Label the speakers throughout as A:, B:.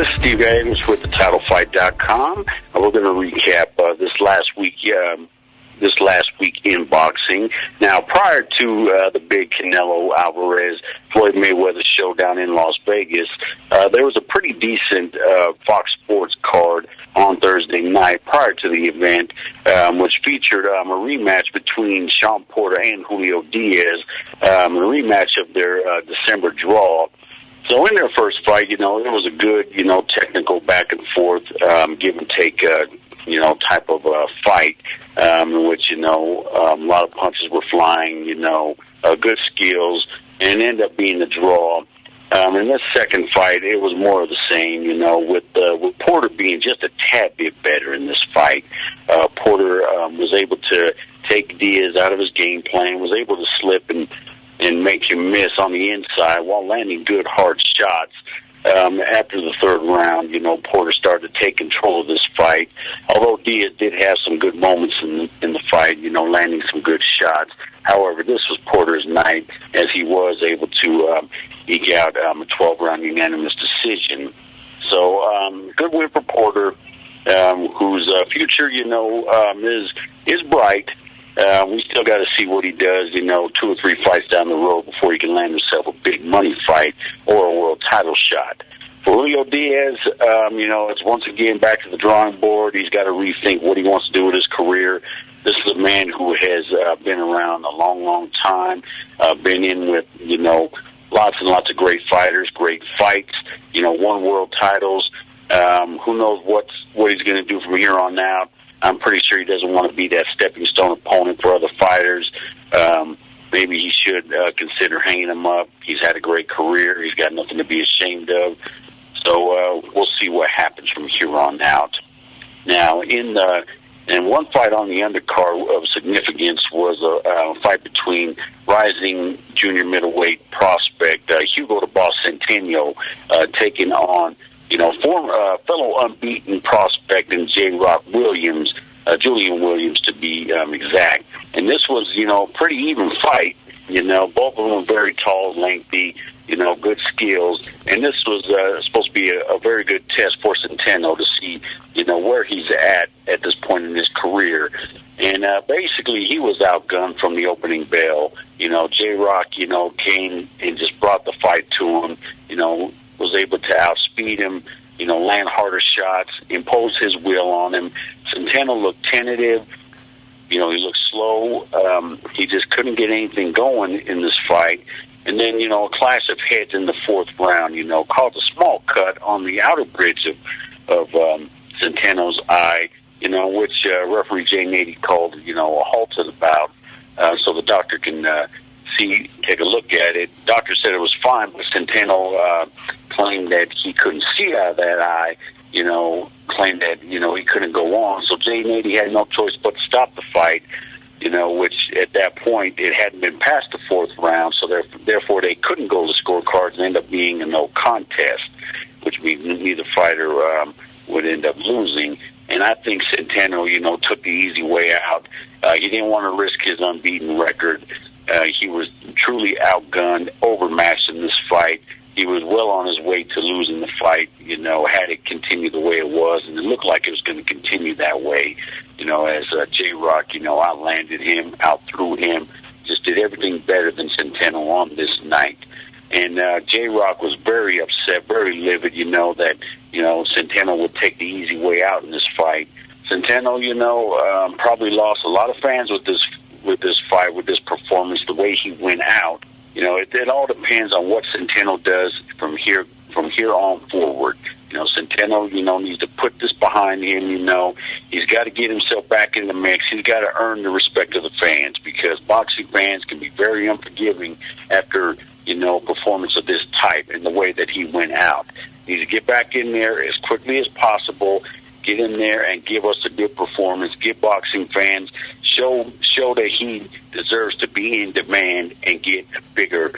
A: This is Steve Gallegos with TheTitleFight.com. We're going to recap this last week in boxing. Now, prior to the big Canelo Alvarez Floyd Mayweather showdown in Las Vegas, there was a pretty decent Fox Sports card on Thursday night prior to the event, which featured a rematch between Sean Porter and Julio Diaz, a rematch of their December draw. So in their first fight, it was a good, technical back and forth, give and take, type of fight, in which, a lot of punches were flying, good skills, and ended up being the draw. In this second fight, it was more of the same, with Porter being just a tad bit better in this fight. Porter was able to take Diaz out of his game plan, was able to slip and make him miss on the inside while landing good, hard shots. After the third round, Porter started to take control of this fight. Although Diaz did have some good moments in the fight, landing some good shots. However, this was Porter's night, as he was able to eke out a 12-round unanimous decision. So, good win for Porter, whose future, is bright. We still got to see what he does, 2 or 3 fights down the road before he can land himself a big money fight or a world title shot. For Julio Diaz, it's once again back to the drawing board. He's got to rethink what he wants to do with his career. This is a man who has been around a long, long time, been in with, lots and lots of great fighters, great fights, won world titles. Who knows what he's going to do from here on out. I'm pretty sure he doesn't want to be that stepping stone opponent for other fighters. Maybe he should consider hanging him up. He's had a great career. He's got nothing to be ashamed of. So we'll see what happens from here on out. Now, in one fight on the undercard of significance was a fight between rising junior middleweight prospect Hugo the Boss Centeno taking on former fellow unbeaten prospect in J-Rock Williams, Julian Williams to be exact. And this was, a pretty even fight. Both of them were very tall, lengthy, good skills. And this was supposed to be a very good test for Centeno to see, where he's at this point in his career. And basically he was outgunned from the opening bell. J-Rock, came and just brought the fight to him, was able to outspeed him, land harder shots, impose his will on him. Centeno looked tentative. He looked slow. He just couldn't get anything going in this fight. And then, a clash of heads in the fourth round, caused a small cut on the outer bridge of Centeno's eye, which referee Jay Nady called, a halt to the bout, so the doctor can take a look at it. Doctor said it was fine, but Centeno claimed that he couldn't see out of that eye, claimed that, he couldn't go on. So Jay Nady had no choice but to stop the fight, which at that point it hadn't been past the fourth round, so therefore they couldn't go to scorecards and end up being a no contest, which means neither fighter would end up losing. And I think Centeno, took the easy way out. He didn't want to risk his unbeaten record. He was truly outgunned, overmatched in this fight. He was well on his way to losing the fight, had it continued the way it was, and it looked like it was going to continue that way, as J-Rock, outlanded him, outthrew him, just did everything better than Centeno on this night. And J-Rock was very upset, very livid, that, Centeno would take the easy way out in this fight. Centeno, probably lost a lot of fans with this fight, with this performance, the way he went out. It all depends on what Centeno does from here on forward. Centeno, needs to put this behind him. He's got to get himself back in the mix. He's got to earn the respect of the fans, because boxing fans can be very unforgiving after, performance of this type and the way that he went out. He needs to get back in there as quickly as possible. Get in there and give us a good performance. Give boxing fans, show that he deserves to be in demand and get bigger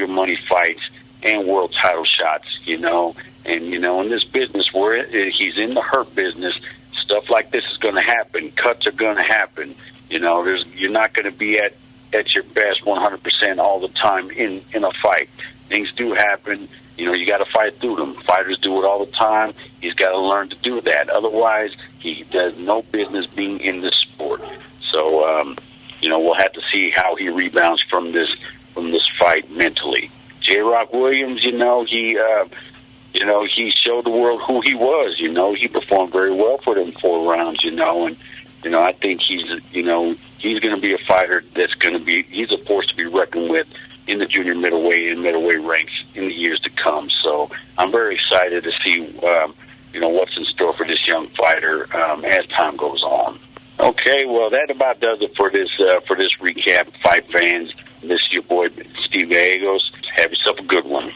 A: money fights and world title shots, And, in this business where he's in the hurt business, stuff like this is going to happen. Cuts are going to happen. You're not going to be at your best 100% all the time in a fight. Things do happen. You know, you got to fight through them. Fighters do it all the time. He's got to learn to do that. Otherwise, he does no business being in this sport. So, you know, we'll have to see how he rebounds from this fight mentally. J. Rock Williams, he showed the world who he was. You know, he performed very well for them 4 rounds. And I think he's going to be a fighter he's a force to be reckoned with in the junior middleweight and middleweight ranks in the years to come. So I'm very excited to see, what's in store for this young fighter as time goes on. Okay, well, that about does it for this recap, fight fans. This is your boy, Steve Gallegos. Have yourself a good one.